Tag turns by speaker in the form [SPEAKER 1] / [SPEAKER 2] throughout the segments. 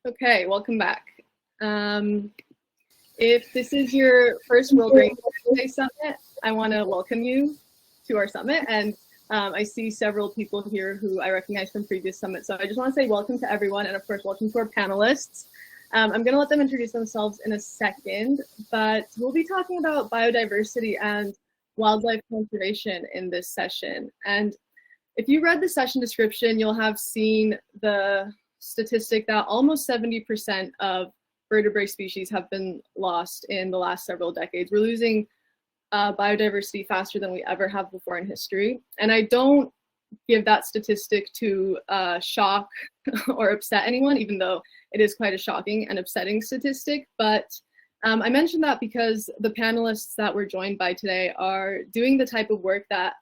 [SPEAKER 1] Okay, welcome back. If this is your first World Rainforest Day Summit, I want to welcome you to our summit. And I see several people here who I recognize from previous summits. So I just want to say welcome to everyone. And of course, welcome to our panelists. I'm going to let them introduce themselves in a second, but we'll be talking about biodiversity and wildlife conservation in this session. And if you read the session description, you'll have seen the statistic that almost 70% of vertebrate species have been lost in the last several decades. We're losing biodiversity faster than we ever have before in history. And I don't give that statistic to shock or upset anyone, even though it is quite a shocking and upsetting statistic. But I mentioned that because the panelists that we're joined by today are doing the type of work that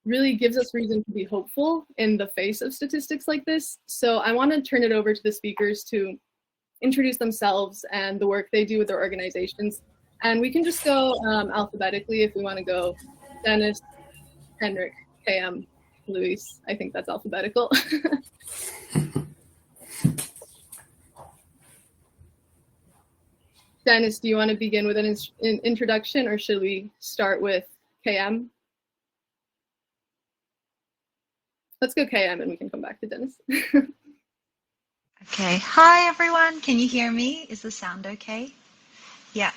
[SPEAKER 1] really gives us reason to be hopeful in the face of statistics like this. So I want to turn it over to the speakers to introduce themselves and the work they do with their organizations. And we can just go alphabetically if we want to go Denis, Henrik, KM, Luis. I think that's alphabetical. Denis, do you want to begin with an introduction, or should we start with KM? Let's go KM and we can come back to Denis.
[SPEAKER 2] Okay, hi everyone. Can you hear me? Is the sound okay? Yeah,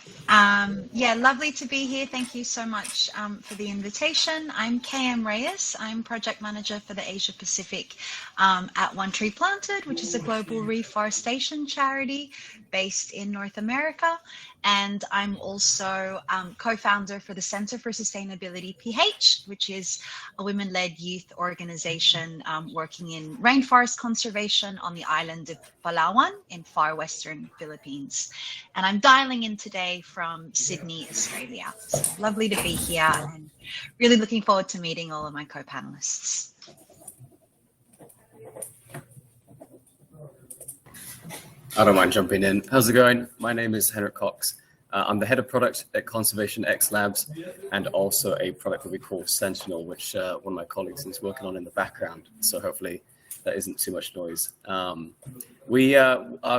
[SPEAKER 2] lovely to be here. Thank you so much for the invitation. I'm KM Reyes. I'm project manager for the Asia Pacific at One Tree Planted, which is a global reforestation charity based in North America. And I'm also co-founder for the Center for Sustainability PH, which is a women-led youth organization working in rainforest conservation on the island of Palawan in far western Philippines. And I'm dialing in today from Sydney, Australia. So lovely to be here and really looking forward to meeting all of my co-panelists.
[SPEAKER 3] I don't mind jumping in. How's it going? My name is Henrik Cox. I'm the head of product at Conservation X Labs and also a product that we call Sentinel, which one of my colleagues is working on in the background. So hopefully that isn't too much noise. Our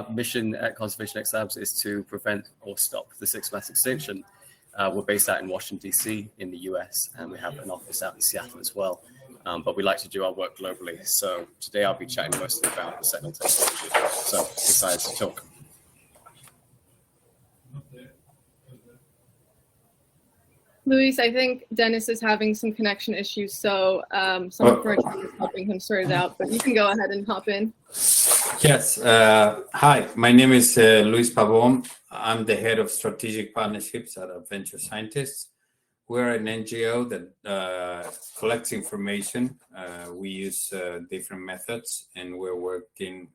[SPEAKER 3] mission at Conservation X Labs is to prevent or stop the sixth mass extinction. We're based out in Washington, DC in the US, and we have an office out in Seattle as well. But we like to do our work globally. So today I'll be chatting mostly about the Sentinel technology. So excited to talk.
[SPEAKER 1] Luis, I think Denis is having some connection issues, so someone from our team is helping him sort it out, but you can go ahead and hop in.
[SPEAKER 4] Yes. Hi, my name is Luis Pabon. I'm the head of strategic partnerships at Adventure Scientists. We're an NGO that collects information. We use different methods, and we're working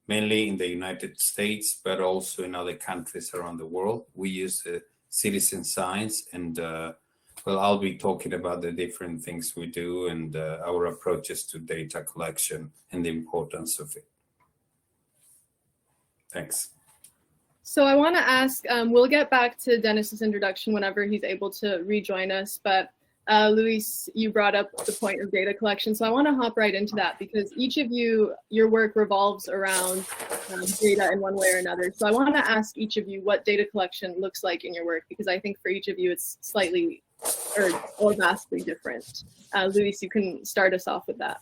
[SPEAKER 4] mainly in the United States, but also in other countries around the world. We use citizen science, and well, I'll be talking about the different things we do and our approaches to data collection and the importance of it. Thanks.
[SPEAKER 1] So I want to ask, we'll get back to Denis's introduction whenever he's able to rejoin us, but Luis, you brought up the point of data collection. So I want to hop right into that because each of you, your work revolves around data in one way or another. So I want to ask each of you what data collection looks like in your work, because I think for each of you it's slightly or vastly different. Luis, you can start us off with that.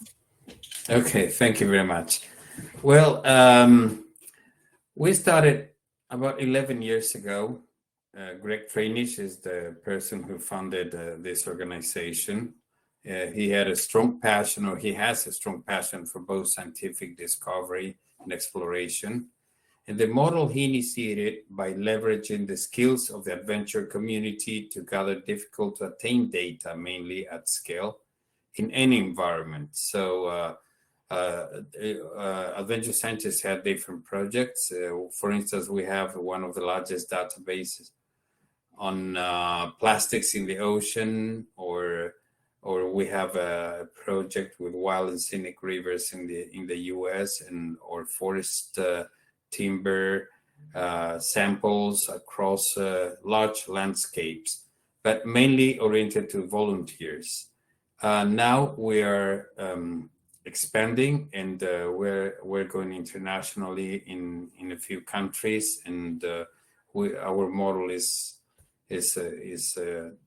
[SPEAKER 4] Okay, thank you very much. Well, we started about 11 years ago. Greg Trainis is the person who founded this organization. He had a strong passion, or he has a strong passion for both scientific discovery and exploration. And the model he initiated by leveraging the skills of the adventure community to gather difficult to attain data, mainly at scale, in any environment. So Adventure Scientists had different projects. For instance, we have one of the largest databases on plastics in the ocean, or we have a project with wild and scenic rivers in the US, and or forest timber samples across large landscapes, but mainly oriented to volunteers. Now we are expanding, and we're going internationally in a few countries, and our model is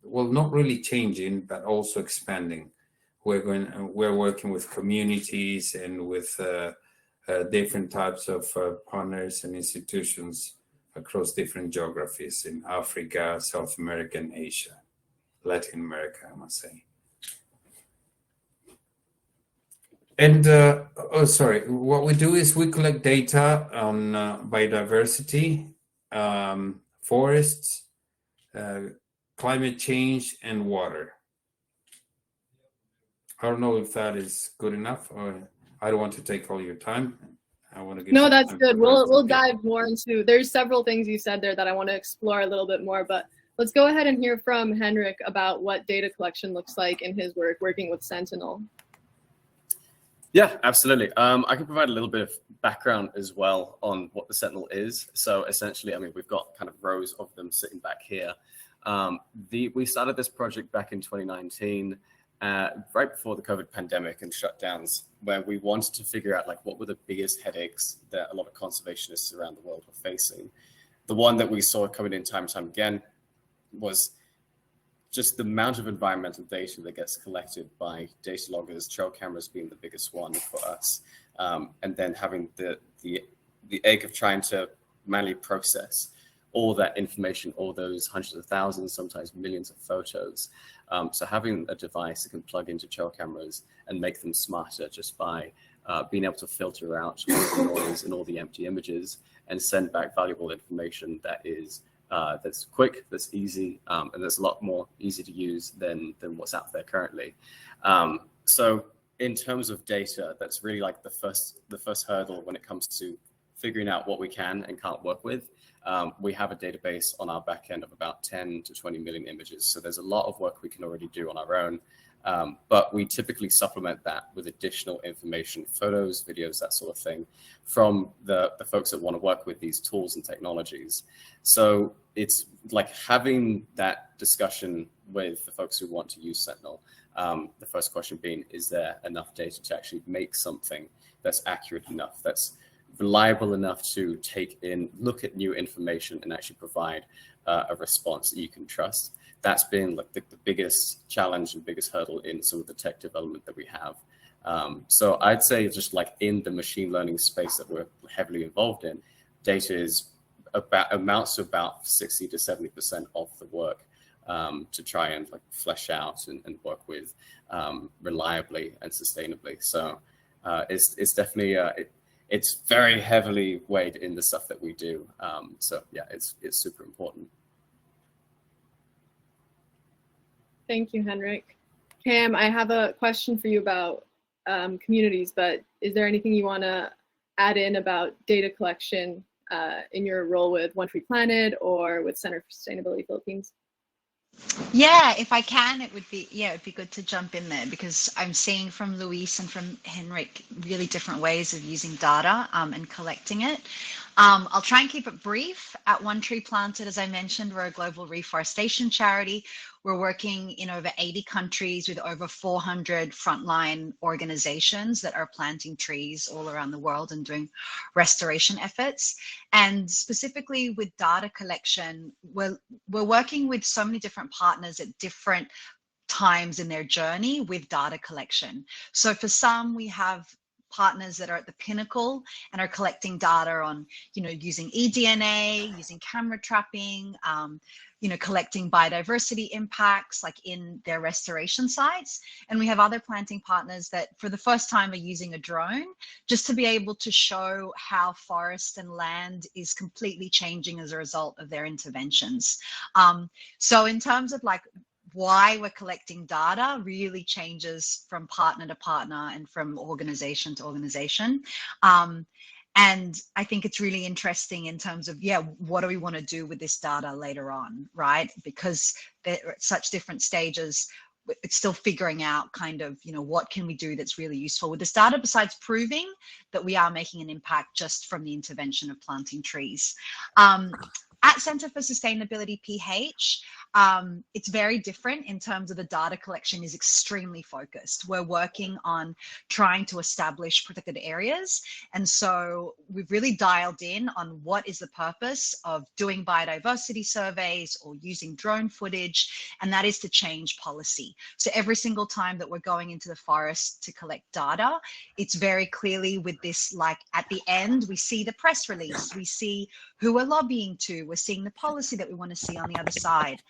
[SPEAKER 4] well, not really changing, but also expanding. We're working with communities and with different types of partners and institutions across different geographies in Africa, South America, and Asia, Latin America, I must say. And what we do is we collect data on biodiversity, forests, climate change, and water. I don't know if that is good enough, or I don't want to take all your time. I want to give
[SPEAKER 1] No, that's good. We'll dive more into, there's several things you said there that I want to explore a little bit more, but let's go ahead and hear from Henrik about what data collection looks like in his work working with Sentinel.
[SPEAKER 3] Yeah, absolutely. I can provide a little bit of background as well on what the Sentinel is. So essentially, I mean, we've got kind of rows of them sitting back here. We started this project back in 2019, right before the COVID pandemic and shutdowns, where we wanted to figure out like what were the biggest headaches that a lot of conservationists around the world were facing. The one that we saw coming in time and time again was just the amount of environmental data that gets collected by data loggers, trail cameras being the biggest one for us, and then having the ache of trying to manually process all that information, all those hundreds of thousands, sometimes millions of photos. So having a device that can plug into trail cameras and make them smarter just by being able to filter out all the noise and all the empty images and send back valuable information that is that's quick, that's easy, and that's a lot more easy to use than what's out there currently. So in terms of data, that's really like the first hurdle when it comes to figuring out what we can and can't work with. We have a database on our back end of about 10 to 20 million images. So there's a lot of work we can already do on our own. But we typically supplement that with additional information, photos, videos, that sort of thing, from the folks that want to work with these tools and technologies. So it's like having that discussion with the folks who want to use Sentinel. The first question being, is there enough data to actually make something that's accurate enough, that's reliable enough to take in, look at new information and actually provide a response that you can trust? That's been like the biggest challenge and biggest hurdle in some of the tech development that we have. So I'd say just like in the machine learning space that we're heavily involved in, data is amounts to about 60 to 70% of the work to try and like flesh out and work with reliably and sustainably. So it's definitely it's very heavily weighed in the stuff that we do. So yeah, it's super important.
[SPEAKER 1] Thank you, Henrik. Cam, I have a question for you about communities, but is there anything you want to add in about data collection in your role with One Tree Planet or with Center for Sustainability Philippines?
[SPEAKER 2] Yeah, if I can, it'd be good to jump in there, because I'm seeing from Luis and from Henrik really different ways of using data and collecting it. I'll try and keep it brief. At One Tree Planted, as I mentioned, we're a global reforestation charity. We're working in over 80 countries with over 400 frontline organizations that are planting trees all around the world and doing restoration efforts. And specifically with data collection, we're working with so many different partners at different times in their journey with data collection. So for some, we have partners that are at the pinnacle and are collecting data on, using eDNA, using camera trapping, collecting biodiversity impacts like in their restoration sites. And we have other planting partners that for the first time are using a drone just to be able to show how forest and land is completely changing as a result of their interventions. So in terms of like why we're collecting data really changes from partner to partner and from organization to organization. And I think it's really interesting in terms of, what do we want to do with this data later on, right? Because they're at such different stages, it's still figuring out kind of, what can we do that's really useful with this data besides proving that we are making an impact just from the intervention of planting trees. at Center for Sustainability PH, it's very different in terms of the data collection is extremely focused. We're working on trying to establish protected areas. And so we've really dialed in on what is the purpose of doing biodiversity surveys or using drone footage, and that is to change policy. So every single time that we're going into the forest to collect data, it's very clearly with this, like at the end, we see the press release, we see who we're lobbying to, we're seeing the policy that we want to see on the other side.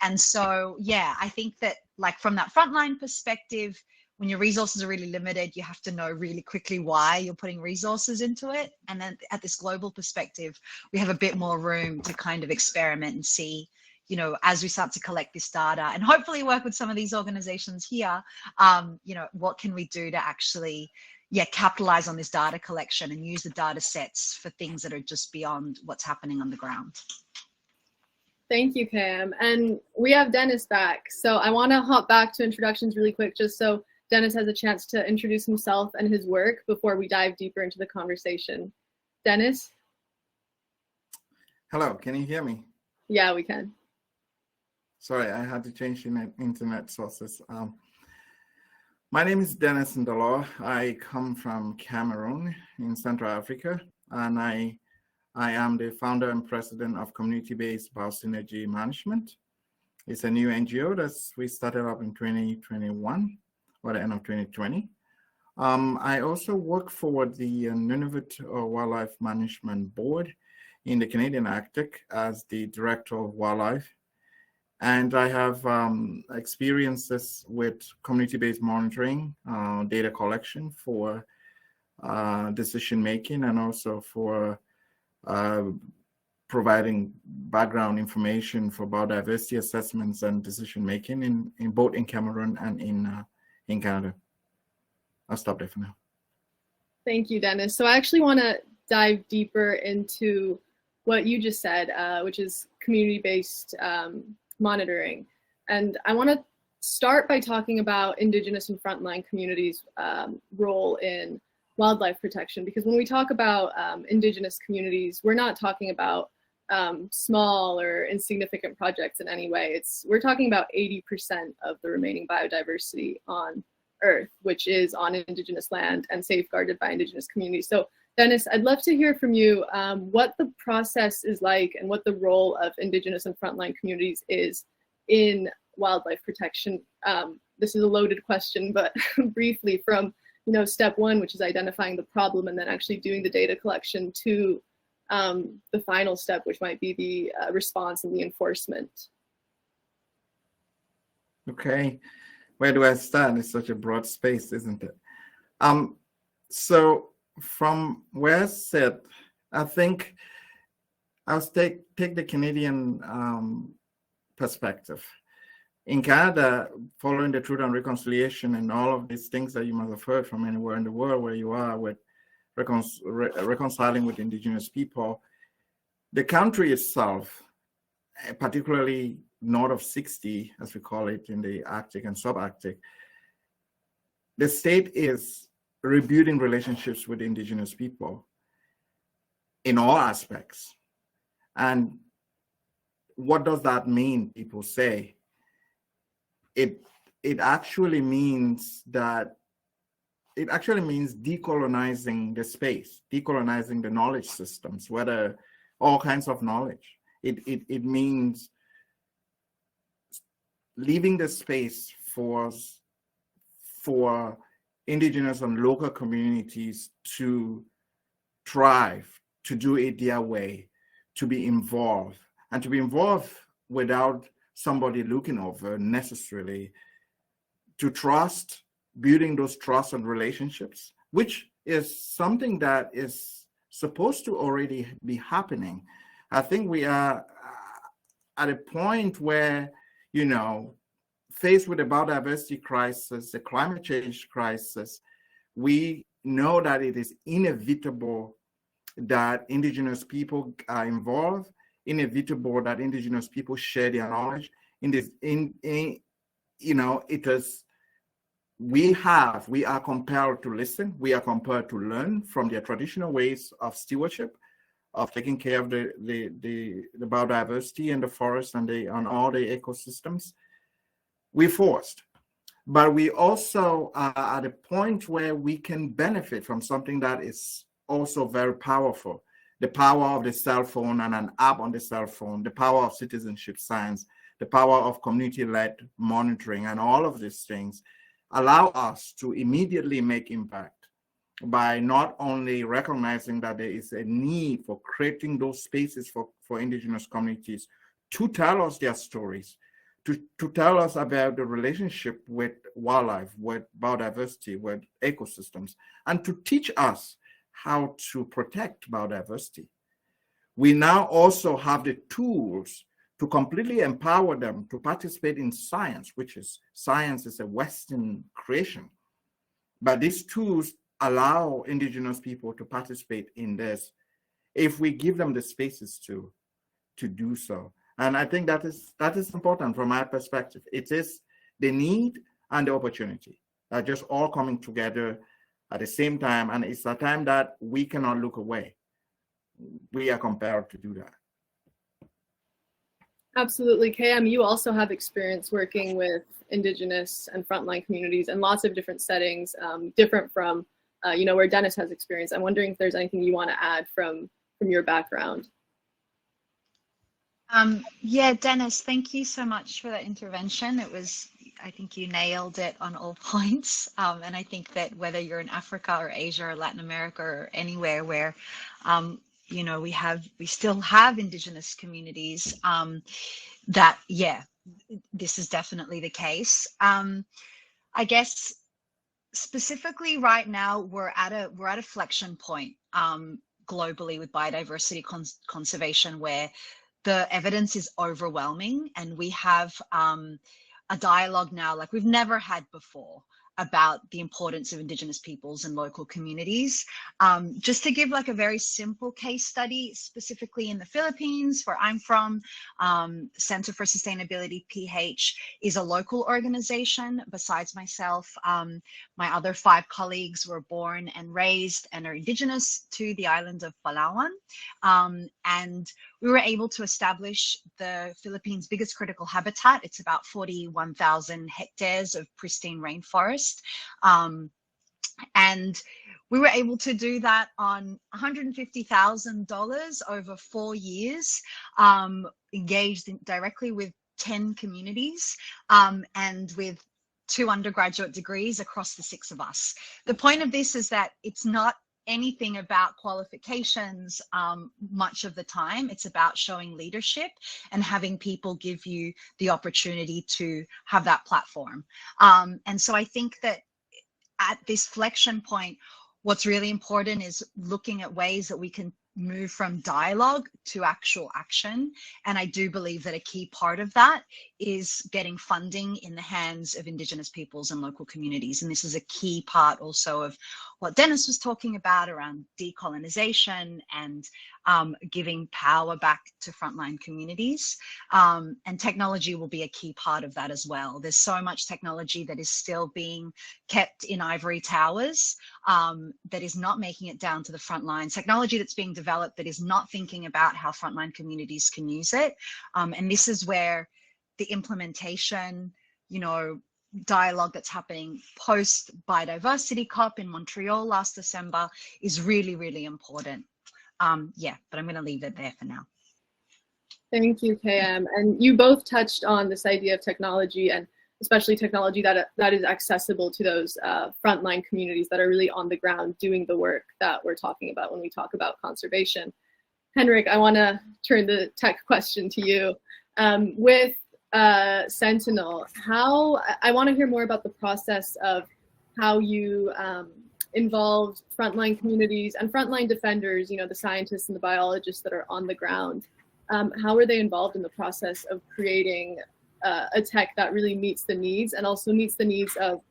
[SPEAKER 2] And so, yeah, I think that like from that frontline perspective, when your resources are really limited, you have to know really quickly why you're putting resources into it. And then at this global perspective, we have a bit more room to kind of experiment and see, you know, as we start to collect this data and hopefully work with some of these organizations here, you know, what can we do to actually, capitalize on this data collection and use the data sets for things that are just beyond what's happening on the ground.
[SPEAKER 1] Thank you, Cam. And we have Denis back. So I want to hop back to introductions really quick, just so Denis has a chance to introduce himself and his work before we dive deeper into the conversation. Denis?
[SPEAKER 5] Hello, can you hear me?
[SPEAKER 1] Yeah, we can.
[SPEAKER 5] Sorry, I had to change the internet sources. My name is Denis Ndeloh. I come from Cameroon in Central Africa, and I am the founder and president of Community-Based Biosynergy Management. It's a new NGO that we started up in 2021, or the end of 2020. I also work for the Nunavut Wildlife Management Board in the Canadian Arctic as the director of wildlife. And I have experiences with community-based monitoring, data collection for decision-making, and also for providing background information for biodiversity assessments and decision-making in both in Cameroon and in Canada. I'll stop there for now.
[SPEAKER 1] Thank you, Denis. So I actually want to dive deeper into what you just said, which is community-based monitoring. And I want to start by talking about Indigenous and frontline communities' role in wildlife protection, because when we talk about Indigenous communities, we're not talking about small or insignificant projects in any way. We're talking about 80% of the remaining biodiversity on Earth, which is on Indigenous land and safeguarded by Indigenous communities. So Denis, I'd love to hear from you what the process is like and what the role of Indigenous and frontline communities is in wildlife protection. This is a loaded question, but briefly from step one, which is identifying the problem, and then actually doing the data collection, to the final step, which might be the response and the enforcement.
[SPEAKER 5] Okay, where do I start? It's such a broad space, isn't it? So from where I sit, I think I'll take the Canadian perspective. In Canada, following the Truth and Reconciliation and all of these things that you must have heard from anywhere in the world where you are with reconciling with Indigenous people, the country itself, particularly north of 60, as we call it in the Arctic and subarctic, the state is rebuilding relationships with Indigenous people in all aspects. And what does that mean, people say? It actually means decolonizing the space, decolonizing the knowledge systems, whether all kinds of knowledge. It means leaving the space for Indigenous and local communities to thrive, to do it their way, to be involved, and to be involved without somebody looking over necessarily, to trust, building those trust and relationships, which is something that is supposed to already be happening. I think we are at a point where, faced with the biodiversity crisis, the climate change crisis, we know that it is inevitable that Indigenous people are involved, inevitable that Indigenous people share their knowledge. We are compelled to listen, we are compelled to learn from their traditional ways of stewardship of taking care of the biodiversity in the forest and on all the ecosystems. We're forced, but we also are at a point where we can benefit from something that is also very powerful. The power of the cell phone and an app on the cell phone, the power of citizenship science, the power of community-led monitoring, and all of these things allow us to immediately make impact by not only recognizing that there is a need for creating those spaces for indigenous communities to tell us their stories, to tell us about the relationship with wildlife, with biodiversity, with ecosystems, and to teach us how to protect biodiversity. We now also have the tools to completely empower them to participate in science, science is a Western creation. But these tools allow indigenous people to participate in this if we give them the spaces to do so. And I think that is important from my perspective. It is the need and the opportunity are just all coming together at the same time, and it's a time that we cannot look away. We are compelled to do that.
[SPEAKER 1] Absolutely. KM, you also have experience working with indigenous and frontline communities in lots of different settings, different from where Denis has experience. I'm wondering if there's anything you want to add from your background.
[SPEAKER 2] Yeah, Denis, thank you so much for that intervention. I think you nailed it on all points. And I think that whether you're in Africa or Asia or Latin America or anywhere where, we still have indigenous communities, this is definitely the case. I guess specifically right now we're at a flexion point globally with biodiversity conservation, where the evidence is overwhelming, and we have a dialogue now like we've never had before about the importance of Indigenous peoples and local communities. Just to give like a very simple case study, specifically in the Philippines, where I'm from, Center for Sustainability PH is a local organization. Besides myself, my other 5 colleagues were born and raised and are Indigenous to the island of Palawan. And we were able to establish the Philippines' biggest critical habitat. It's about 41,000 hectares of pristine rainforest. And we were able to do that on $150,000 over 4 years, engaged directly with 10 communities, and with 2 undergraduate degrees across the 6 of us. The point of this is that it's not anything about qualifications much of the time. It's about showing leadership and having people give you the opportunity to have that platform. And so I think that at this flexion point, what's really important is looking at ways that we can move from dialogue to actual action. And I do believe that a key part of that is getting funding in the hands of Indigenous peoples and local communities. And this is a key part also of what Denis was talking about around decolonization and giving power back to frontline communities. And technology will be a key part of that as well. There's so much technology that is still being kept in ivory towers that is not making it down to the front lines. Technology that's being developed that is not thinking about how frontline communities can use it. And this is where the implementation, dialogue that's happening post Biodiversity COP in Montreal last December is really, really important. But I'm going to leave it there for now.
[SPEAKER 1] Thank you, KM. And you both touched on this idea of technology, and especially technology that is accessible to those frontline communities that are really on the ground doing the work that we're talking about when we talk about conservation. Henrik, I want to turn the tech question to you. With Sentinel, I want to hear more about the process of how you involved frontline communities and frontline defenders, the scientists and the biologists that are on the ground. How are they involved in the process of creating a tech that really meets the needs and also meets the needs of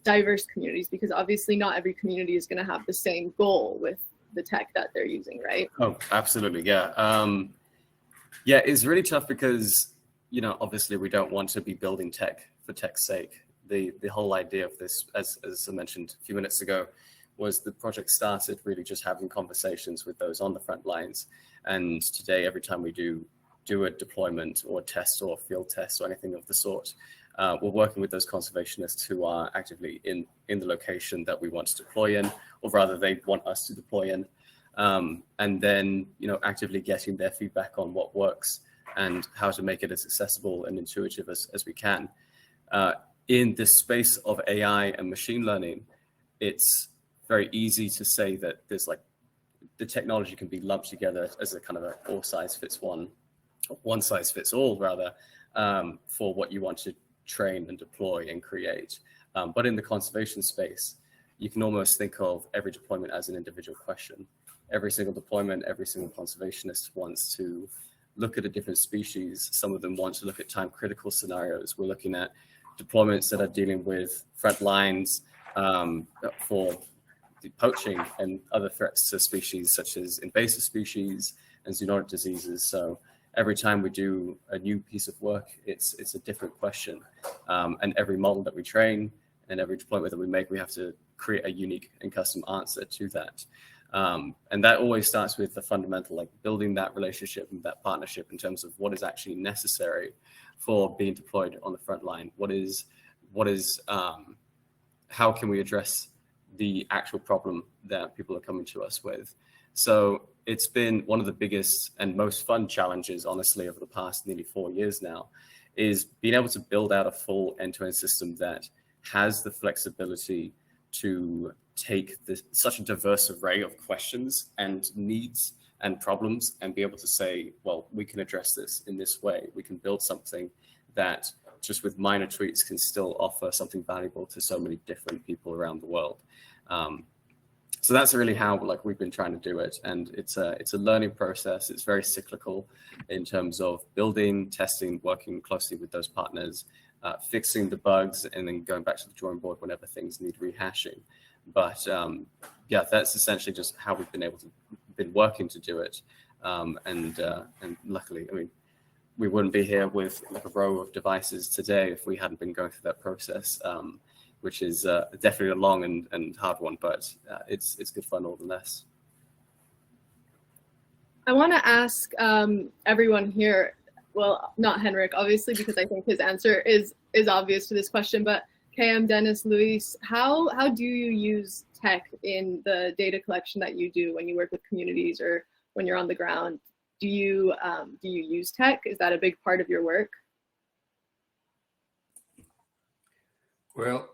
[SPEAKER 1] diverse communities? Because obviously not every community is going to have the same goal with the tech that they're using, right?
[SPEAKER 3] Oh, absolutely, yeah. It's really tough because, obviously we don't want to be building tech for tech's sake. The whole idea of this, as I mentioned a few minutes ago, was the project started really just having conversations with those on the front lines. And today, every time we do a deployment or test or field test or anything of the sort, we're working with those conservationists who are actively in the location that we want to deploy in, or rather they want us to deploy in. And then, actively getting their feedback on what works and how to make it as accessible and intuitive as we can. In this space of AI and machine learning, it's very easy to say that there's the technology can be lumped together as a kind of a one size fits all rather, for what you want to train and deploy and create. But in the conservation space, you can almost think of every deployment as an individual question. Every single deployment, every single conservationist wants to look at a different species. Some of them want to look at time critical scenarios. We're looking at deployments that are dealing with front lines for the poaching and other threats to species such as invasive species and zoonotic diseases. So every time we do a new piece of work, it's a different question. And every model that we train and every deployment that we make, we have to create a unique and custom answer to that. And that always starts with the fundamental, building that relationship and that partnership in terms of what is actually necessary for being deployed on the front line. How can we address the actual problem that people are coming to us with? So it's been one of the biggest and most fun challenges, honestly, over the past nearly 4 years now, is being able to build out a full end-to-end system that has the flexibility to take such a diverse array of questions and needs and problems and be able to say, well, we can address this in this way. We can build something that just with minor tweaks can still offer something valuable to so many different people around the world. So that's really how we've been trying to do it. And it's a learning process. It's very cyclical in terms of building, testing, working closely with those partners, fixing the bugs, and then going back to the drawing board whenever things need rehashing. But yeah, that's essentially just how we've been working to do it. And luckily, we wouldn't be here with a row of devices today if we hadn't been going through that process, which is definitely a long and hard one, but it's good fun nonetheless.
[SPEAKER 1] I want to ask everyone here, well, not Henrik, obviously, because I think his answer is obvious to this question, but KM, Denis, Luis, how do you use tech in the data collection that you do when you work with communities or when you're on the ground? Do you use tech? Is that a big part of your work?
[SPEAKER 4] Well,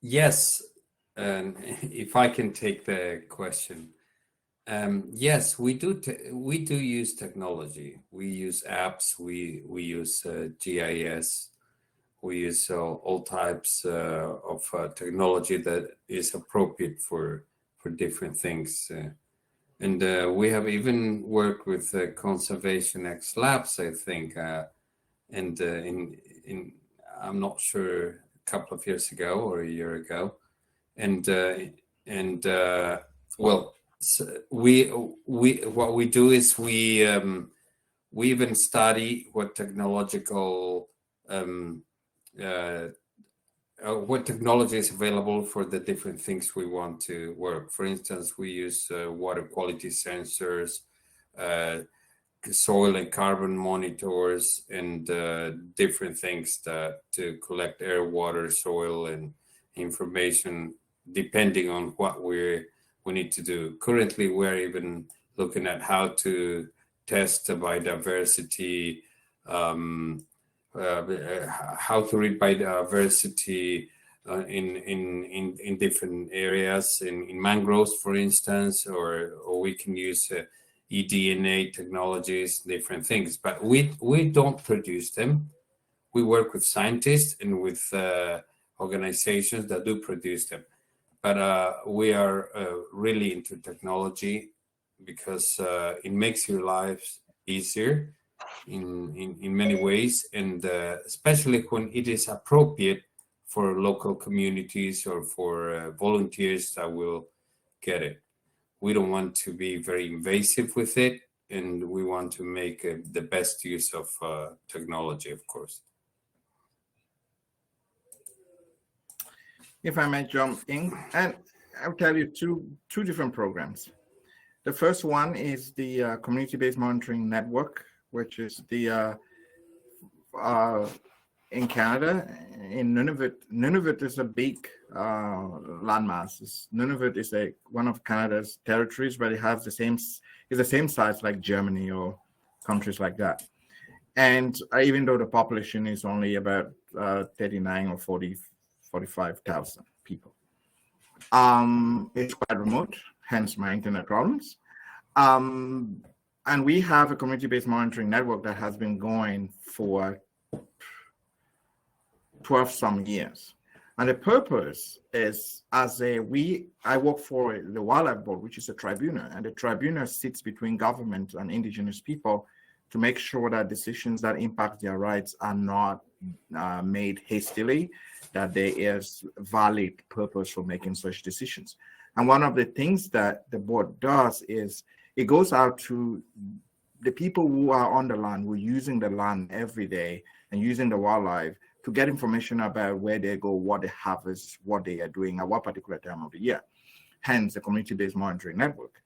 [SPEAKER 4] yes, and if I can take the question, yes, we do use technology. We use apps. We use GIS. We use all types of technology that is appropriate for different things. And we have even worked with Conservation X Labs, I think, and in I'm not sure, a couple of years ago or a year ago, and well, so we what we do is we even study what what technology is available for the different things we want to work. For instance, we use water quality sensors, soil and carbon monitors, and different things to collect air, water, soil, and information depending on what we need to do. Currently, we're even looking at how to test the biodiversity, how to read biodiversity in different areas, in mangroves, for instance, or we can use eDNA technologies, different things. But we don't produce them. We work with scientists and with organizations that do produce them. But we are really into technology because it makes your lives easier in many ways, and especially when it is appropriate for local communities or for volunteers that will get it. We don't want to be very invasive with it, and we want to make the best use of technology, of course.
[SPEAKER 5] if I may jump in, and I'll tell you two different programs. The first one is the community-based monitoring network, which is the in Canada, in Nunavut. Nunavut is a big landmass. Nunavut is one of Canada's territories, but it has the same size like Germany or countries like that. And even though the population is only about 39 or 45,000 people, it's quite remote, hence my internet problems. And we have a community-based monitoring network that has been going for 12 some years. And the purpose is I work for the Wildlife Board, which is a tribunal, and the tribunal sits between government and indigenous people to make sure that decisions that impact their rights are not made hastily, that there is valid purpose for making such decisions. And one of the things that the board does is it goes out to the people who are on the land, who are using the land every day and using the wildlife, to get information about where they go, what they harvest, what they are doing at what particular time of the year. Hence the community-based monitoring network.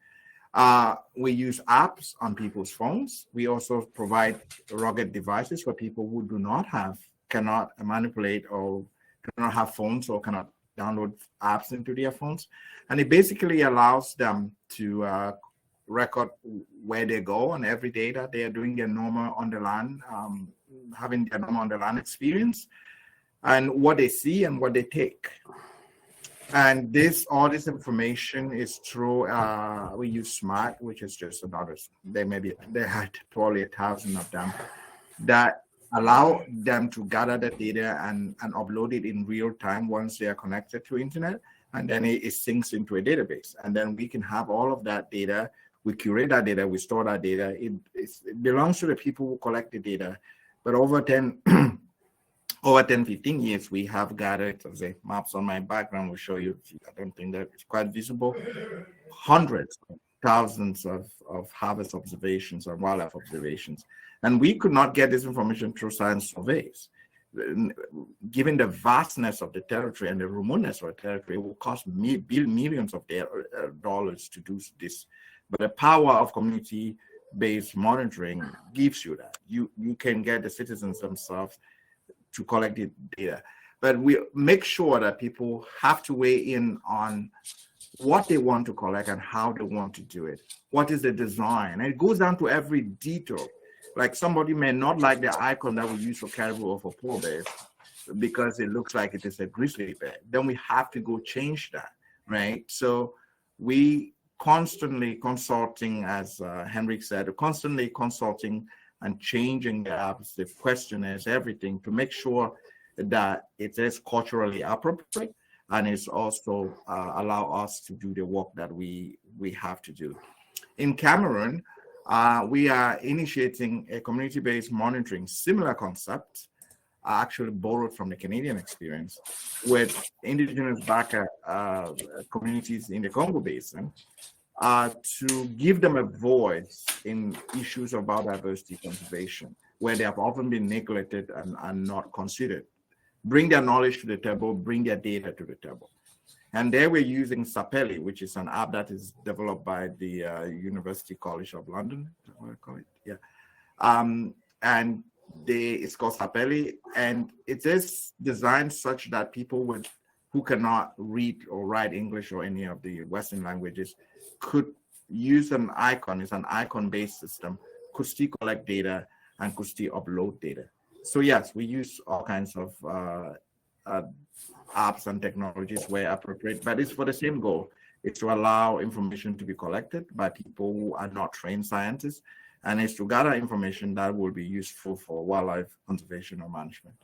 [SPEAKER 5] We use apps on people's phones. We also provide rugged devices for people who cannot manipulate or cannot have phones or cannot download apps into their phones. And it basically allows them to record where they go and every day that they are doing their normal on the land, having their normal on the land experience, and what they see and what they take. And all this information is through, we use SMART, which is just another, they had probably 1,000 of them that allow them to gather the data and upload it in real time once they are connected to internet. And then it syncs into a database. And then we can have all of that data. We curate that data, we store that data. It belongs to the people who collect the data. But over 10, 15 years, we have gathered, as the maps on my background will show you, I don't think that it's quite visible, hundreds of thousands of harvest observations or wildlife observations. And we could not get this information through science surveys. Given the vastness of the territory and the remoteness of the territory, it will cost millions of dollars to do this. But the power of community-based monitoring gives you that. You can get the citizens themselves to collect the data. But we make sure that people have to weigh in on what they want to collect and how they want to do it. What is the design? And it goes down to every detail. Like somebody may not like the icon that we use for caribou or for polar bears because it looks like it is a grizzly bear. Then we have to go change that, right? So we constantly consulting, as Henrik said, constantly consulting and changing the apps, the questionnaires, everything to make sure that it is culturally appropriate and it's also allow us to do the work that we have to do. In Cameroon, we are initiating a community-based monitoring, similar concept, actually borrowed from the Canadian experience, with indigenous Baka communities in the Congo Basin, to give them a voice in issues of biodiversity conservation, where they have often been neglected and not considered. Bring their knowledge to the table, bring their data to the table. And there we're using Sapeli, which is an app that is developed by the University College of London, is that what I call it? Yeah. And it's called Sapeli, and it is designed such that people who cannot read or write English or any of the Western languages could use an icon. It's an icon-based system, could still collect data and could still upload data. So yes, we use all kinds of apps and technologies where appropriate, but it's for the same goal. It's to allow information to be collected by people who are not trained scientists, and it's to gather information that will be useful for wildlife conservation or management.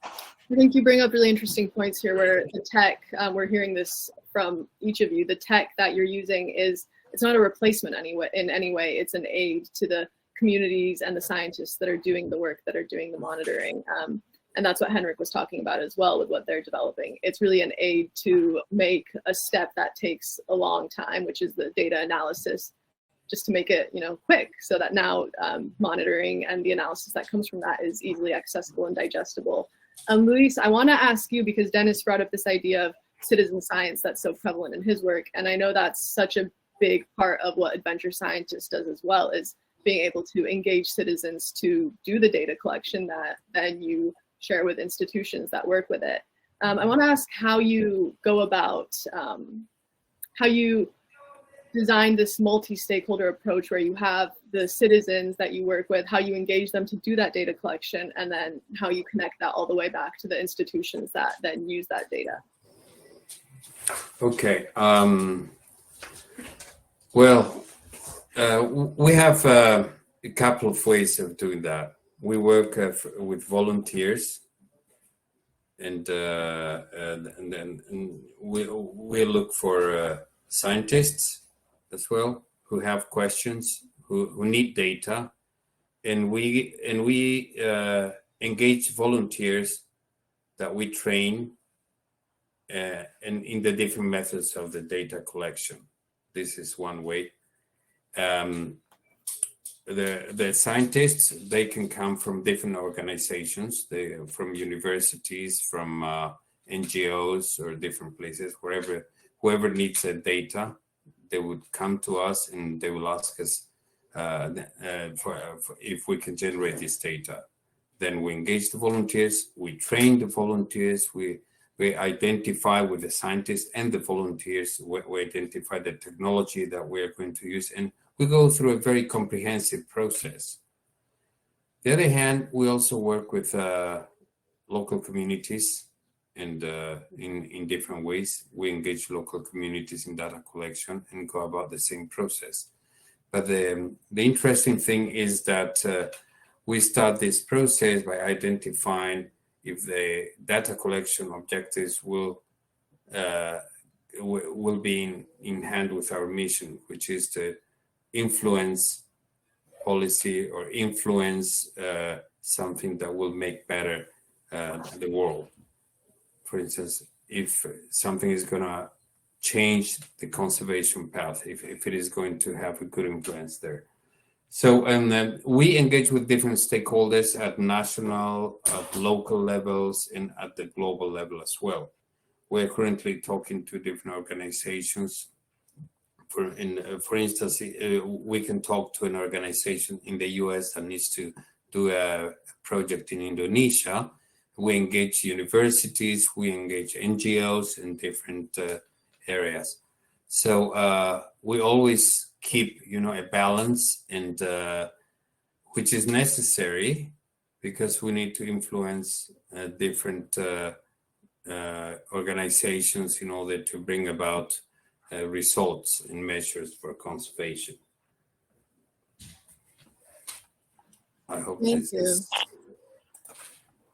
[SPEAKER 1] I think you bring up really interesting points here where the tech, we're hearing this from each of you, the tech that you're using it's not a replacement in any way, it's an aid to the communities and the scientists that are doing the work, that are doing the monitoring. And that's what Henrik was talking about as well with what they're developing. It's really an aid to make a step that takes a long time, which is the data analysis, just to make it, quick, so that now monitoring and the analysis that comes from that is easily accessible and digestible. Luis, I want to ask you, because Denis brought up this idea of citizen science that's so prevalent in his work, and I know that's such a big part of what Adventure Scientist does as well, is being able to engage citizens to do the data collection that then you share with institutions that work with it. I want to ask how you go about, how you design this multi-stakeholder approach where you have the citizens that you work with, how you engage them to do that data collection, and then how you connect that all the way back to the institutions that then use that data.
[SPEAKER 4] Okay. Well, we have a couple of ways of doing that. We work with volunteers, and then we look for scientists as well who have questions, who need data, and we engage volunteers that we train and in the different methods of the data collection. This is one way. The scientists, they can come from different organizations, from universities, from NGOs or different places, whoever needs the data, they would come to us and they will ask us for if we can generate this data. Then we engage the volunteers, we train the volunteers, we identify with the scientists and the volunteers, we identify the technology that we are going to use, and we go through a very comprehensive process. On the other hand, we also work with local communities, and in different ways. We engage local communities in data collection and go about the same process. But the interesting thing is that we start this process by identifying if the data collection objectives will be in hand with our mission, which is to influence policy or influence something that will make better the world. For instance, if something is going to change the conservation path, if it is going to have a good influence there. So we engage with different stakeholders at national, at local levels, and at the global level as well. We're currently talking to different organizations. For instance, we can talk to an organization in the US that needs to do a project in Indonesia. We engage universities, we engage NGOs in different areas. So we always keep, a balance, and which is necessary because we need to influence different organizations in order to bring about results and measures for conservation. I hope this is.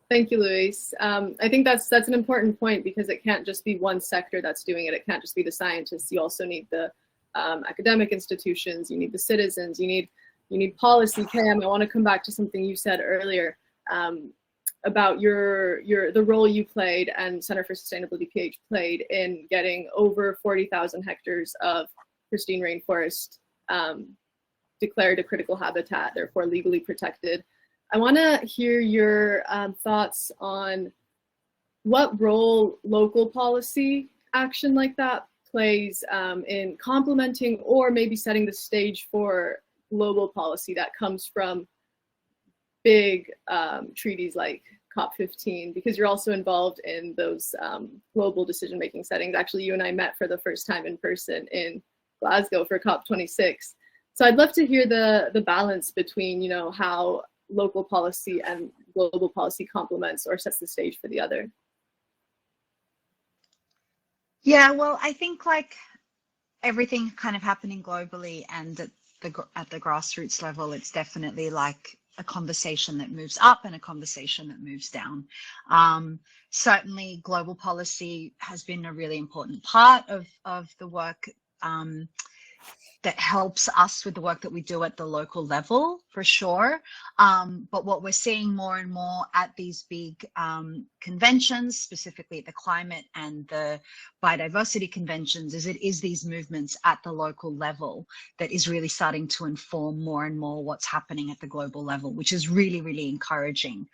[SPEAKER 1] Thank you, Luis. I think that's an important point, because it can't just be one sector that's doing it. It can't just be the scientists. You also need the academic institutions. You need the citizens. You need policy. Cam, I want to come back to something you said earlier about the role you played and Center for Sustainability PH played in getting over 40,000 hectares of pristine rainforest declared a critical habitat, therefore legally protected. I want to hear your thoughts on what role local policy action like that plays in complementing or maybe setting the stage for global policy that comes from big treaties like COP15, because you're also involved in those global decision-making settings. Actually, you and I met for the first time in person in Glasgow for COP26. So I'd love to hear the balance between, how local policy and global policy complements or sets the stage for the other.
[SPEAKER 2] Yeah, well, I think like everything kind of happening globally and at the grassroots level, it's definitely like a conversation that moves up and a conversation that moves down. Certainly global policy has been a really important part of the work that helps us with the work that we do at the local level, for sure. But what we're seeing more and more at these big conventions, specifically the climate and the biodiversity conventions, is it is these movements at the local level that is really starting to inform more and more what's happening at the global level, which is really, really encouraging.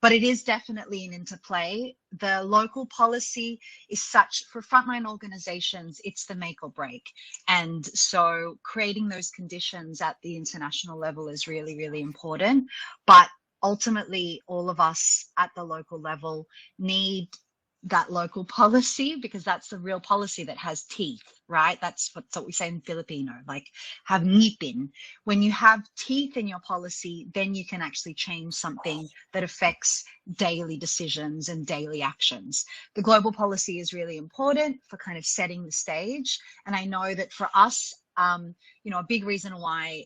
[SPEAKER 2] But it is definitely an interplay. The local policy is such, for frontline organizations, it's the make or break. And so creating those conditions at the international level is really, really important. But ultimately, all of us at the local level need that local policy, because that's the real policy that has teeth, right? That's what we say in Filipino, like have ngipin. When you have teeth in your policy, then you can actually change something that affects daily decisions and daily actions. The global policy is really important for kind of setting the stage. And I know that for us, you know, a big reason why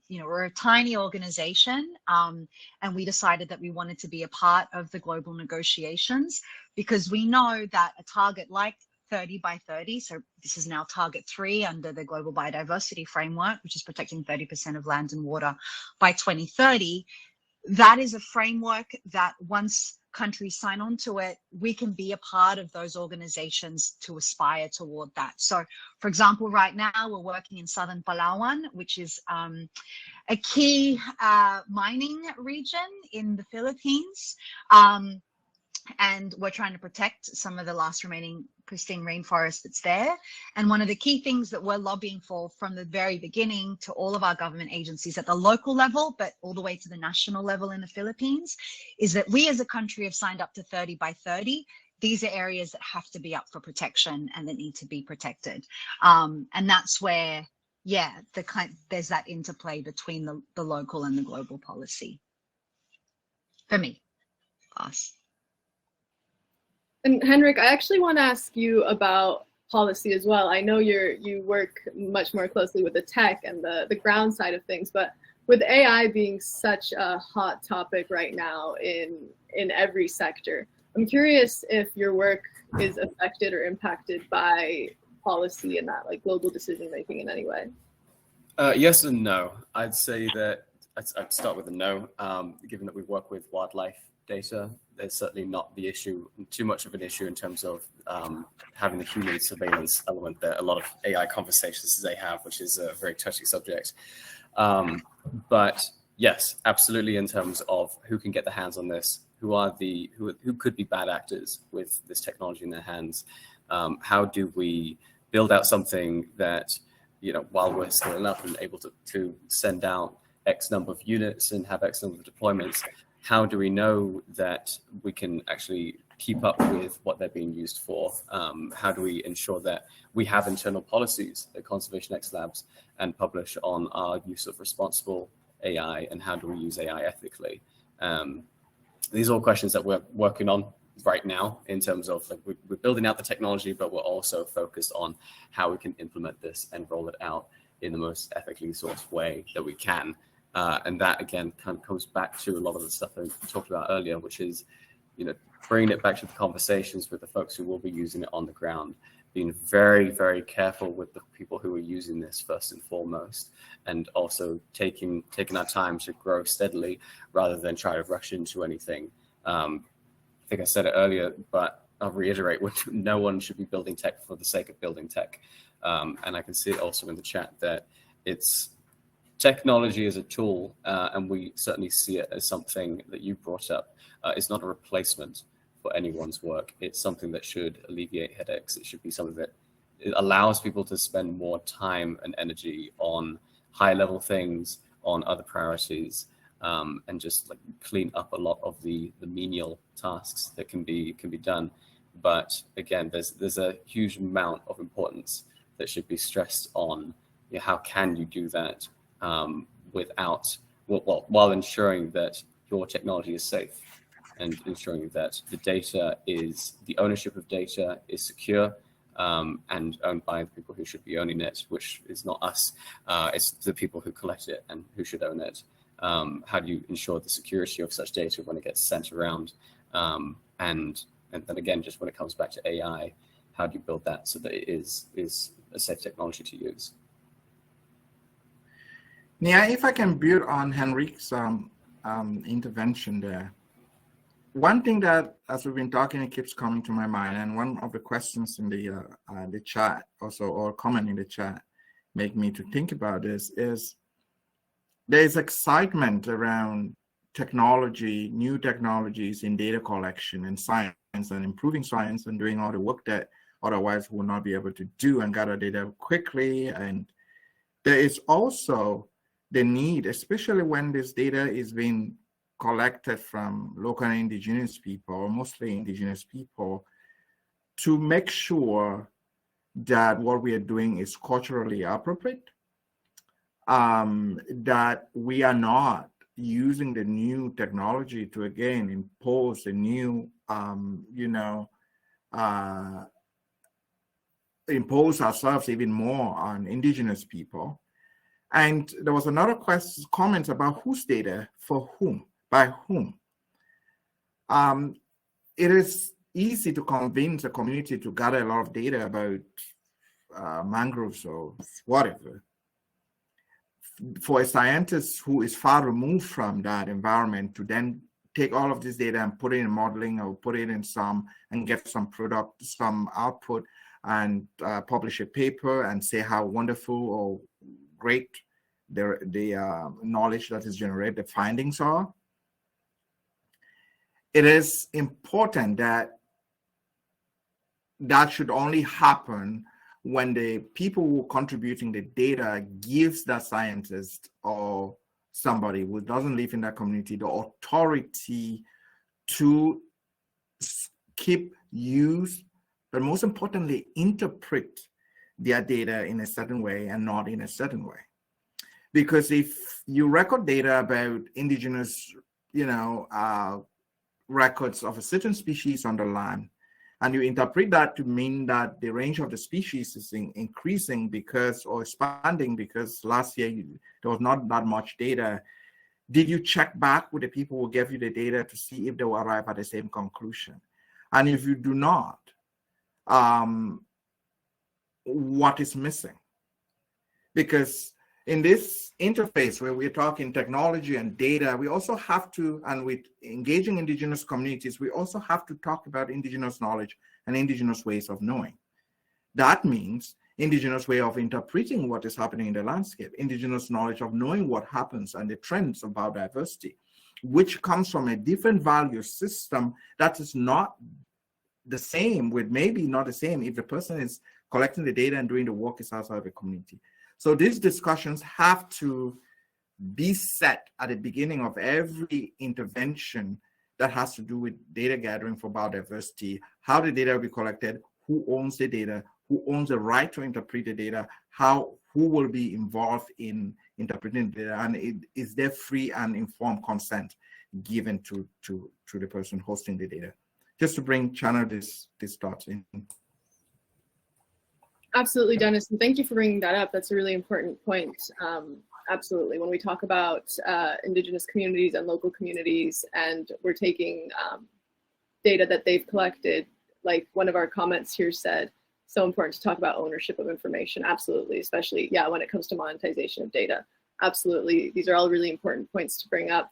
[SPEAKER 2] we're a tiny organization, and we decided that we wanted to be a part of the global negotiations, because we know that a target like 30 by 30, so this is now target 3 under the global biodiversity framework, which is protecting 30% of land and water by 2030, that is a framework that once countries sign on to it, we can be a part of those organizations to aspire toward that. So, for example, right now we're working in southern Palawan, which is a key mining region in the Philippines. And we're trying to protect some of the last remaining pristine rainforest that's there. And one of the key things that we're lobbying for from the very beginning to all of our government agencies at the local level, but all the way to the national level in the Philippines, is that we as a country have signed up to 30 by 30. These are areas that have to be up for protection and that need to be protected. And that's where, yeah, there's that interplay between the local and the global policy. For me, us.
[SPEAKER 1] And Henrik, I actually want to ask you about policy as well. I know you work much more closely with the tech and the ground side of things, but with AI being such a hot topic right now in every sector, I'm curious if your work is affected or impacted by policy and that like global decision making in any way.
[SPEAKER 3] Yes and no. I'd say that I'd start with a no. Given that we work with wildlife data, there's certainly not too much of an issue in terms of having the human surveillance element that a lot of AI conversations they have, which is a very touchy subject. But yes, absolutely, in terms of who can get their hands on this, who could be bad actors with this technology in their hands. How do we build out something that, you know, while we're scaling up and able to send out X number of units and have X number of deployments, how do we know that we can actually keep up with what they're being used for? How do we ensure that we have internal policies at Conservation X Labs and publish on our use of responsible AI, and how do we use AI ethically? These are all questions that we're working on right now in terms of like, we're building out the technology, but we're also focused on how we can implement this and roll it out in the most ethically sourced way that we can. And that, again, kind of comes back to a lot of the stuff that we talked about earlier, which is, you know, bringing it back to the conversations with the folks who will be using it on the ground, being very, very careful with the people who are using this first and foremost, and also taking our time to grow steadily rather than try to rush into anything. I think I said it earlier, but I'll reiterate, no one should be building tech for the sake of building tech. And I can see it also in the chat that it's technology is a tool, and we certainly see it as something that you brought up. It's not a replacement for anyone's work. It's something that should alleviate headaches. It should be something that it allows people to spend more time and energy on high-level things, on other priorities, and just like clean up a lot of the menial tasks that can be done. But again, there's a huge amount of importance that should be stressed on, you know, how can you do that while ensuring that your technology is safe and ensuring that the ownership of data is secure and owned by the people who should be owning it, which is not us. It's the people who collect it and who should own it. How do you ensure the security of such data when it gets sent around? And then again, just when it comes back to AI, how do you build that so that it is a safe technology to use?
[SPEAKER 5] Nia, if I can build on Henrik's intervention there. One thing that, as we've been talking, it keeps coming to my mind, and one of the questions in the chat also, or comment in the chat, make me to think about this, is there's excitement around technology, new technologies in data collection and science and improving science and doing all the work that otherwise we will not be able to do and gather data quickly. And there is also the need, especially when this data is being collected from local indigenous people, or mostly indigenous people, to make sure that what we are doing is culturally appropriate, that we are not using the new technology to again impose a new, impose ourselves even more on indigenous people. And there was another comment about whose data, for whom, by whom. It is easy to convince a community to gather a lot of data about mangroves or whatever. For a scientist who is far removed from that environment to then take all of this data and put it in modeling or put it in some and get some product, some output and publish a paper and say how wonderful or great the knowledge that is generated, the findings are. It is important that that should only happen when the people who are contributing the data gives that scientist or somebody who doesn't live in that community the authority to keep, use, but most importantly, interpret their data in a certain way and not in a certain way. Because if you record data about indigenous, records of a certain species on the land, and you interpret that to mean that the range of the species is increasing because, or expanding because last year there was not that much data, did you check back with the people who gave you the data to see if they will arrive at the same conclusion? And if you do not, what is missing? Because in this interface where we're talking technology and data, we also have to, and with engaging indigenous communities, we also have to talk about indigenous knowledge and indigenous ways of knowing. That means indigenous way of interpreting what is happening in the landscape, indigenous knowledge of knowing what happens and the trends of biodiversity, which comes from a different value system that is not the same, with maybe not the same if the person is collecting the data and doing the work is outside of the community. So these discussions have to be set at the beginning of every intervention that has to do with data gathering for biodiversity, how the data will be collected, who owns the data, who owns the right to interpret the data, who will be involved in interpreting the data, and is there free and informed consent given to the person hosting the data. Just to channel this thoughts in.
[SPEAKER 1] Absolutely, Denis, and thank you for bringing that up. That's a really important point. Absolutely, when we talk about indigenous communities and local communities, and we're taking data that they've collected, like one of our comments here said, so important to talk about ownership of information. Absolutely, especially, when it comes to monetization of data. Absolutely, these are all really important points to bring up.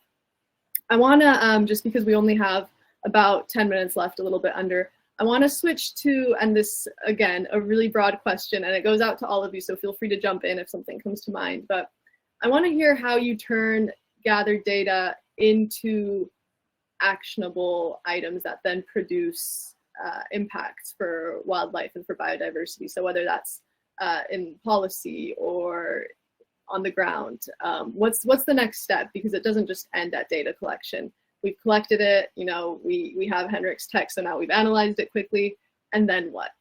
[SPEAKER 1] I want to, just because we only have about 10 minutes left, a little bit under, I want to switch to, and this, again, a really broad question, and it goes out to all of you, so feel free to jump in if something comes to mind. But I want to hear how you turn gathered data into actionable items that then produce impacts for wildlife and for biodiversity. So whether that's in policy or on the ground, what's the next step? Because it doesn't just end at data collection. We've collected it, we have Henrik's text, so now we've analyzed it quickly, and then what?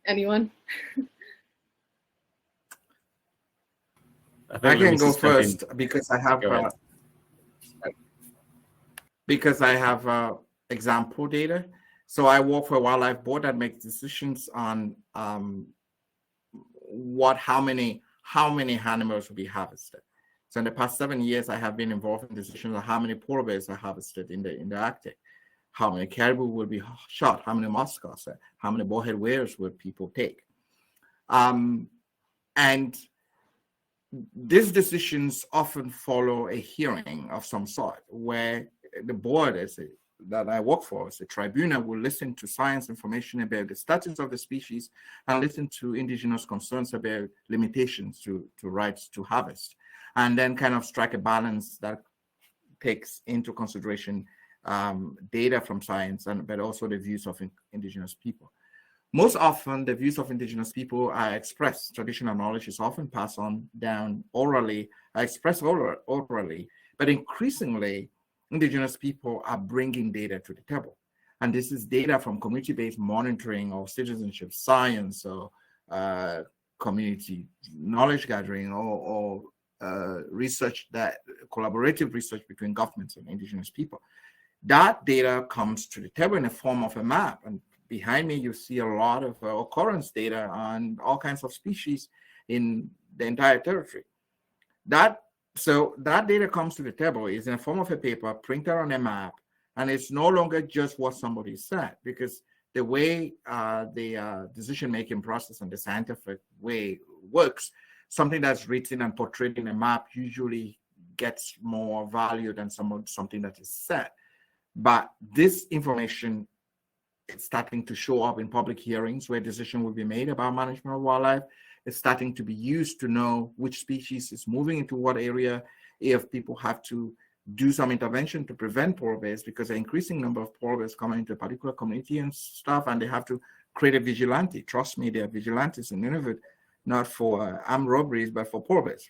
[SPEAKER 1] Anyone?
[SPEAKER 5] I can go first because I have example data. So I work for a wildlife board that makes decisions on how many animals will be harvested. So in the past 7 years, I have been involved in decisions on how many polar bears are harvested in the Arctic, how many caribou will be shot, how many muskox, how many bowhead whales will people take. And these decisions often follow a hearing of some sort where the board, as a that I work for, as a tribunal, will listen to science information about the status of the species and listen to indigenous concerns about limitations to rights to harvest, and then kind of strike a balance that takes into consideration data from science, but also the views of indigenous people. Most often, the views of indigenous people are expressed. Traditional knowledge is often passed on down orally, expressed orally, but increasingly, indigenous people are bringing data to the table. And this is data from community-based monitoring or citizenship science or community knowledge gathering or research, that collaborative research between governments and indigenous people. That data comes to the table in the form of a map. And behind me, you see a lot of occurrence data on all kinds of species in the entire territory. So that data comes to the table is in the form of a paper printed on a map, and it's no longer just what somebody said, because the way the decision-making process and the scientific way works, something that's written and portrayed in a map usually gets more value than something that is said. But this information is starting to show up in public hearings where decision will be made about management of wildlife. It's starting to be used to know which species is moving into what area, if people have to do some intervention to prevent polar bears, because an increasing number of polar bears coming into a particular community and stuff, and they have to create a vigilante. Trust me, they are vigilantes in Nunavut, not for armed robberies, but for polar bears.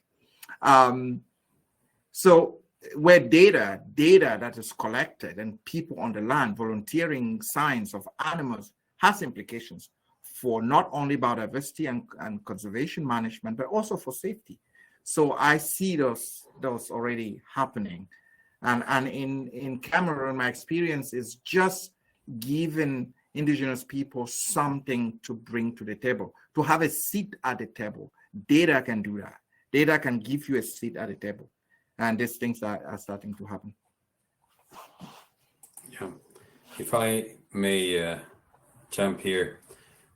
[SPEAKER 5] So where data that is collected and people on the land volunteering science of animals has implications for not only biodiversity and conservation management, but also for safety. So I see those already happening. And in Cameroon, my experience is just giving indigenous people something to bring to the table, to have a seat at the table. Data can do that. Data can give you a seat at the table. And these things are starting to happen.
[SPEAKER 4] Yeah, if I may jump here.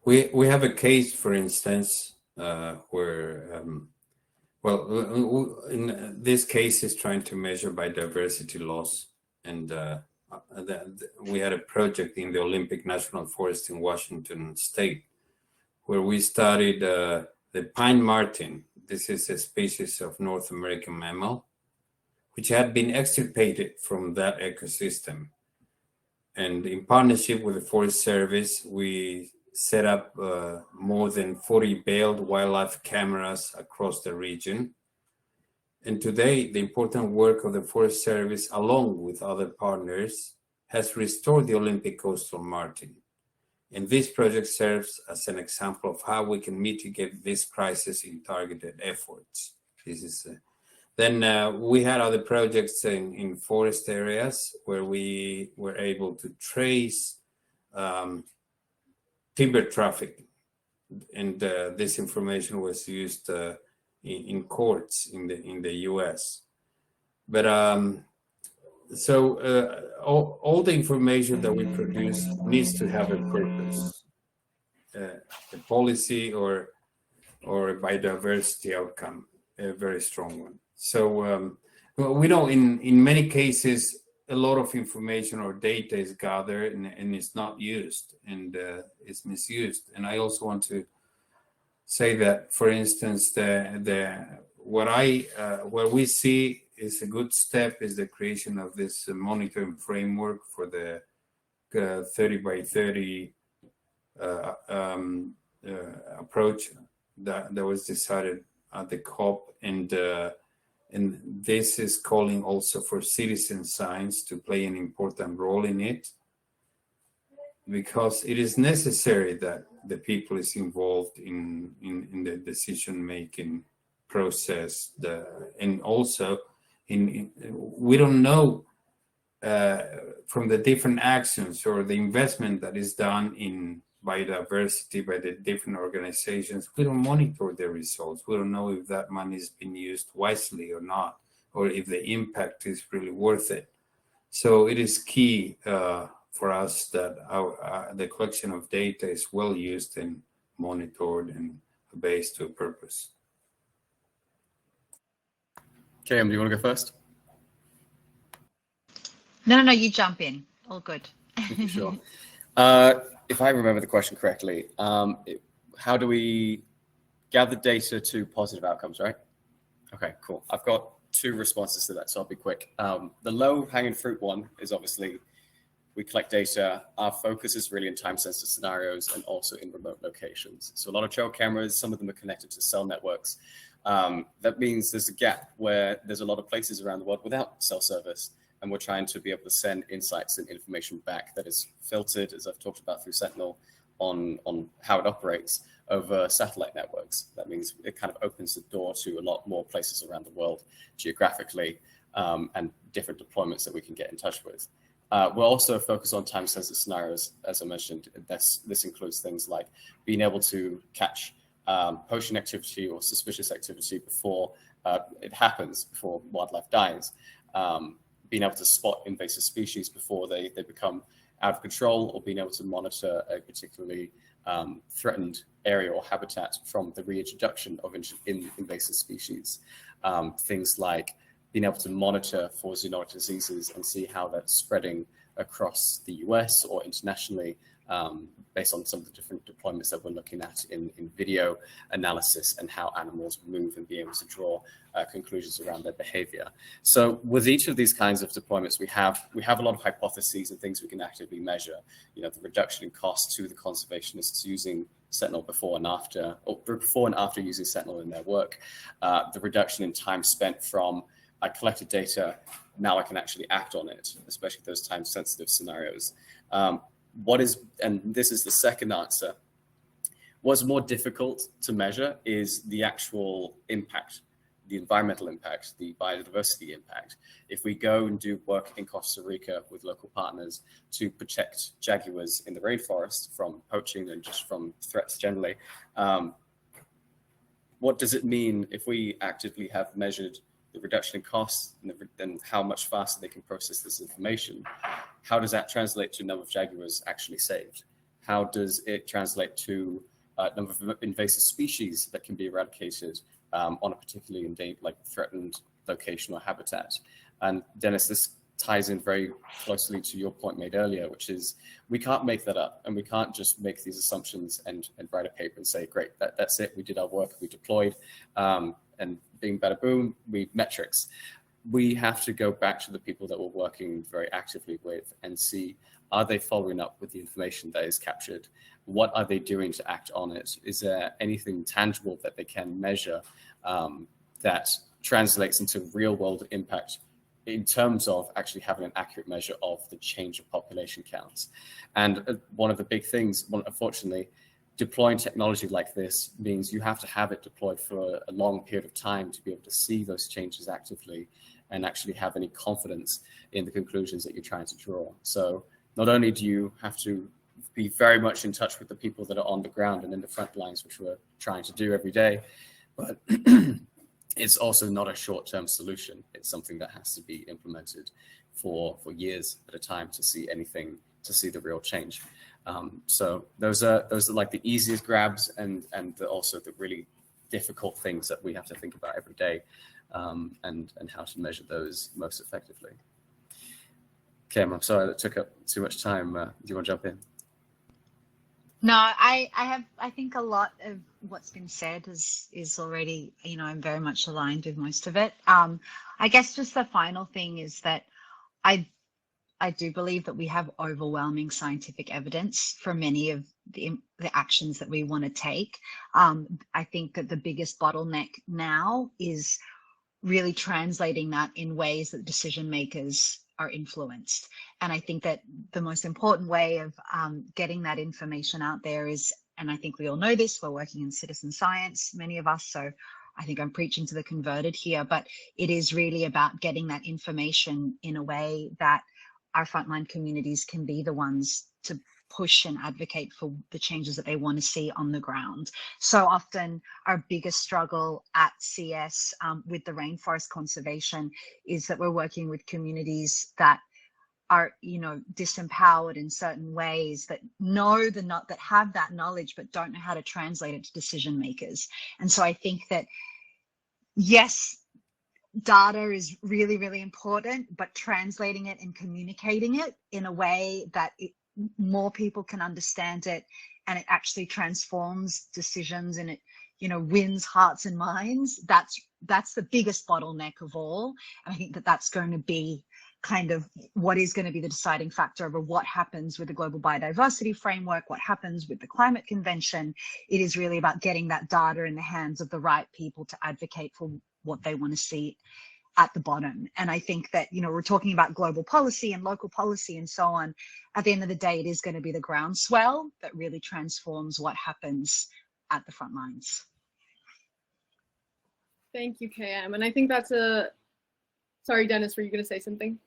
[SPEAKER 4] We have a case, for instance, where, in this case is trying to measure biodiversity loss. And we had a project in the Olympic National Forest in Washington State, where we studied the pine marten. This is a species of North American mammal, which had been extirpated from that ecosystem. And in partnership with the Forest Service, we set up more than 40 veiled wildlife cameras across the region. And today, the important work of the Forest Service, along with other partners, has restored the Olympic coastal marten. And this project serves as an example of how we can mitigate this crisis in targeted efforts. This is Then we had other projects in forest areas where we were able to trace timber traffic, and this information was used in courts in the U.S. But all the information that we produce needs to have a purpose, a policy or a biodiversity outcome, a very strong one. So we know in many cases, a lot of information or data is gathered and it's not used, and it's misused. And I also want to say that, for instance, what we see is a good step is the creation of this monitoring framework for the 30 by 30 approach that was decided at the COP, and this is calling also for citizen science to play an important role in it, because it is necessary that the people is involved in the decision-making process. And also, we don't know from the different actions or the investment that is done in biodiversity by the different organizations, we don't monitor the results. We don't know if that money is being used wisely or not, or if the impact is really worth it. So it is key for us that the collection of data is well used and monitored and based to a purpose.
[SPEAKER 3] KM, do you want to go first?
[SPEAKER 2] No, you jump in. all good.
[SPEAKER 3] Sure. If I remember the question correctly, how do we gather data to positive outcomes, right? Okay, cool. I've got 2 responses to that, so I'll be quick. The low-hanging fruit one is obviously we collect data. Our focus is really in time-sensitive scenarios and also in remote locations. So a lot of trail cameras, some of them are connected to cell networks. That means there's a gap where there's a lot of places around the world without cell service, and we're trying to be able to send insights and information back that is filtered, as I've talked about through Sentinel, on how it operates over satellite networks. That means it kind of opens the door to a lot more places around the world geographically, and different deployments that we can get in touch with. We're also focused on time-sensitive scenarios, as I mentioned. This includes things like being able to catch poaching activity or suspicious activity before it happens, before wildlife dies, being able to spot invasive species before they become out of control, or being able to monitor a particularly threatened area or habitat from the reintroduction of invasive species. Things like being able to monitor for zoonotic diseases and see how that's spreading across the US or internationally, based on some of the different deployments that we're looking at in video analysis and how animals move, and being able to draw conclusions around their behavior. So with each of these kinds of deployments, we have a lot of hypotheses and things we can actively measure. You know, the reduction in cost to the conservationists using Sentinel before and after using Sentinel in their work, the reduction in time spent from I collected data, now I can actually act on it, especially those time-sensitive scenarios. And this is the second answer, what's more difficult to measure is the actual impact, the environmental impact, the biodiversity impact. If we go and do work in Costa Rica with local partners to protect jaguars in the rainforest from poaching and just from threats generally, what does it mean if we actively have measured the reduction in costs and how much faster they can process this information? How does that translate to number of jaguars actually saved? How does it translate to number of invasive species that can be eradicated on a particularly threatened location or habitat? And Denis, this ties in very closely to your point made earlier, which is we can't make that up, and we can't just make these assumptions and write a paper and say, great, that's it, we did our work, we deployed, and being bada boom, we metrics. We have to go back to the people that we're working very actively with and see, are they following up with the information that is captured? What are they doing to act on it? Is there anything tangible that they can measure that translates into real world impact in terms of actually having an accurate measure of the change of population counts? And one of the big things, unfortunately, deploying technology like this means you have to have it deployed for a long period of time to be able to see those changes actively and actually have any confidence in the conclusions that you're trying to draw. So not only do you have to be very much in touch with the people that are on the ground and in the front lines, which we're trying to do every day, but it's also not a short-term solution. It's something that has to be implemented for years at a time to see the real change. So those are like the easiest grabs and also the really difficult things that we have to think about every day, and how to measure those most effectively. Kim, I'm sorry that took up too much time. Do you want to jump in?
[SPEAKER 2] No, I think a lot of what's been said is already, I'm very much aligned with most of it. I guess just the final thing is that I do believe that we have overwhelming scientific evidence for many of the actions that we want to take. I think that the biggest bottleneck now is really translating that in ways that decision makers are influenced. And I think that the most important way of getting that information out there is, and I think we all know this, we're working in citizen science, many of us, so I think I'm preaching to the converted here, but it is really about getting that information in a way that our frontline communities can be the ones to push and advocate for the changes that they want to see on the ground. So often our biggest struggle at CS with the rainforest conservation is that we're working with communities that are, disempowered in certain ways, that that have that knowledge, but don't know how to translate it to decision makers. And so I think that, yes, data is really, really important, but translating it and communicating it in a way that more people can understand it, and it actually transforms decisions, and it, you know, wins hearts and minds. That's the biggest bottleneck of all. And I think that that's going to be kind of what is going to be the deciding factor over what happens with the global biodiversity framework, what happens with the climate convention. It is really about getting that data in the hands of the right people to advocate for what they want to see at the bottom. And I think that, you know, we're talking about global policy and local policy and so on. At the end of the day, it is going to be the groundswell that really transforms what happens at the front lines.
[SPEAKER 1] Thank you, KM. And I think that's sorry, Dennis, were you going to say something?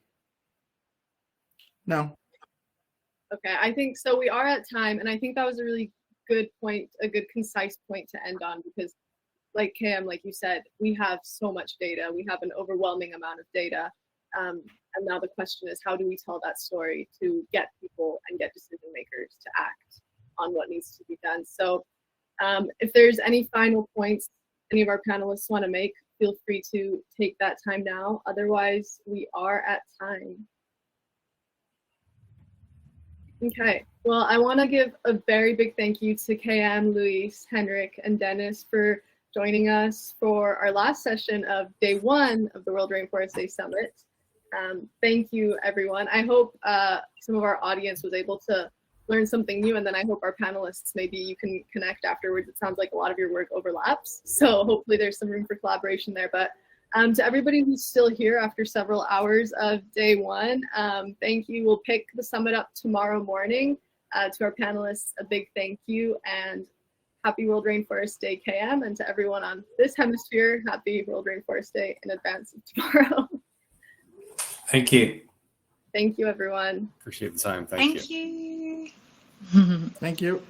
[SPEAKER 5] No.
[SPEAKER 1] Okay, I think so. We are at time, and I think that was a really good point, a good concise point to end on, because like KM, like you said, we have so much data. We have an overwhelming amount of data. And now the question is, how do we tell that story to get people and get decision makers to act on what needs to be done? So if there's any final points any of our panelists want to make, feel free to take that time now. Otherwise, we are at time. Okay, well, I want to give a very big thank you to KM, Luis, Henrik, and Denis for joining us for our last session of day 1 of the World Rainforest Day Summit. Thank you, everyone. I hope some of our audience was able to learn something new, and then I hope our panelists, maybe you can connect afterwards. It sounds like a lot of your work overlaps, so hopefully there's some room for collaboration there. But to everybody who's still here after several hours of day 1, thank you. We'll pick the summit up tomorrow morning. To our panelists, a big thank you, and happy World Rainforest Day, KM, and to everyone on this hemisphere, happy World Rainforest Day in advance of tomorrow.
[SPEAKER 4] Thank you.
[SPEAKER 1] Thank you, everyone.
[SPEAKER 3] Appreciate the time. Thank you.
[SPEAKER 2] Thank you.
[SPEAKER 5] Thank you.